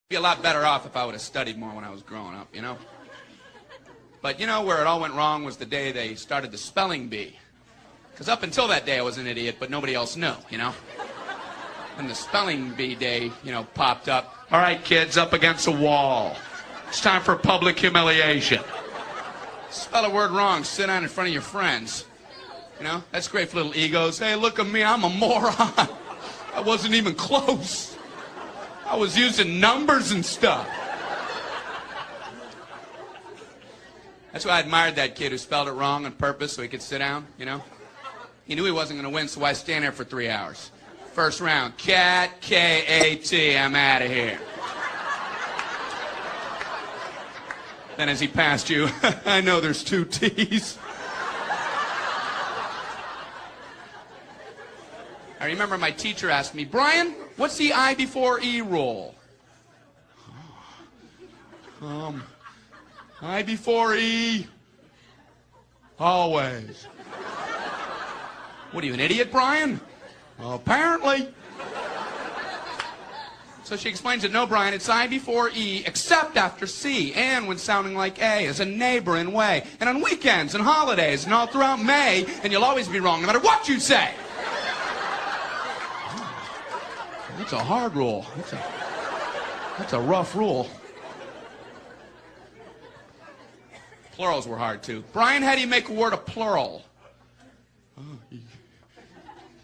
Be a lot better off if I would have studied more when I was growing up, you know? But you know where it all went wrong was the day they started the spelling bee. Because up until that day I was an idiot, but nobody else knew, you know? And the spelling bee day, you know, popped up. All right, kids, up against a wall. It's time for public humiliation. Spell a word wrong, sit down in front of your friends. You know, that's great for little egos. Hey, look at me, I'm a moron. I wasn't even close. I was using numbers and stuff. That's why I admired that kid who spelled it wrong on purpose so he could sit down, you know? He knew he wasn't going to win, so why stand there for 3 hours? First round, cat, K-A-T, I'm out of here. Then as he passed you, I know there's 2 T's. I remember my teacher asked me, Brian, what's the I before E rule? I before E, always. What are you, an idiot, Brian? Well, apparently. So she explains it, no, Brian, it's I before E, except after C, and when sounding like A, as a neighboring way, and on weekends and holidays, and all throughout May, and you'll always be wrong, no matter what you say. That's a hard rule. That's a rough rule. Plurals were hard, too. Brian, how do you make a word a plural?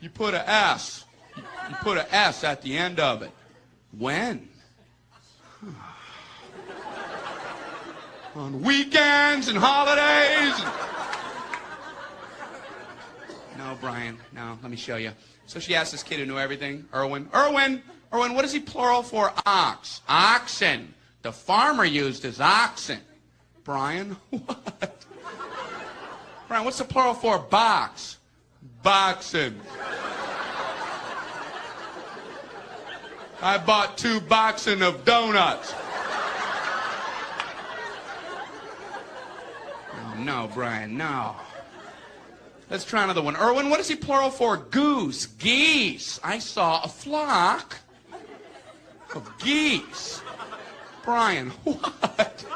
You put a S. You put a S at the end of it. When? On weekends and holidays. No, Brian, no, let me show you. So she asked this kid who knew everything, Erwin, what is he plural for? Ox. Oxen. The farmer used his oxen. Brian, what? Brian, what's the plural for box? Boxen. I bought 2 boxen of donuts. Oh, no, Brian, no. Let's try another one. Erwin, what is he plural for? Goose. Geese. I saw a flock of geese. Brian, what?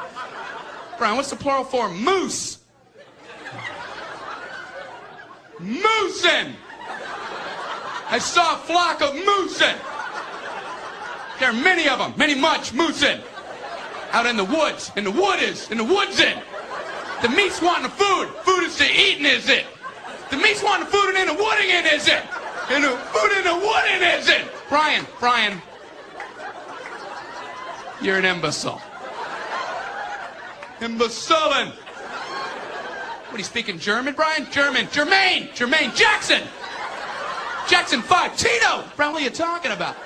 Brian, what's the plural for? Moose. Moosin. I saw a flock of moosin. There are many of them, much moosin. Out in the woods, in the woodsin. The meat's wanting the food. Food is to eating, is it? The meat's wanting the food and in the wooding in, is it? And the food in the wooding, is it? Brian. You're an imbecile. Imbecilin'. What, are you speaking German, Brian? Jermaine Jackson. Jackson 5. Tito. Brian, what are you talking about?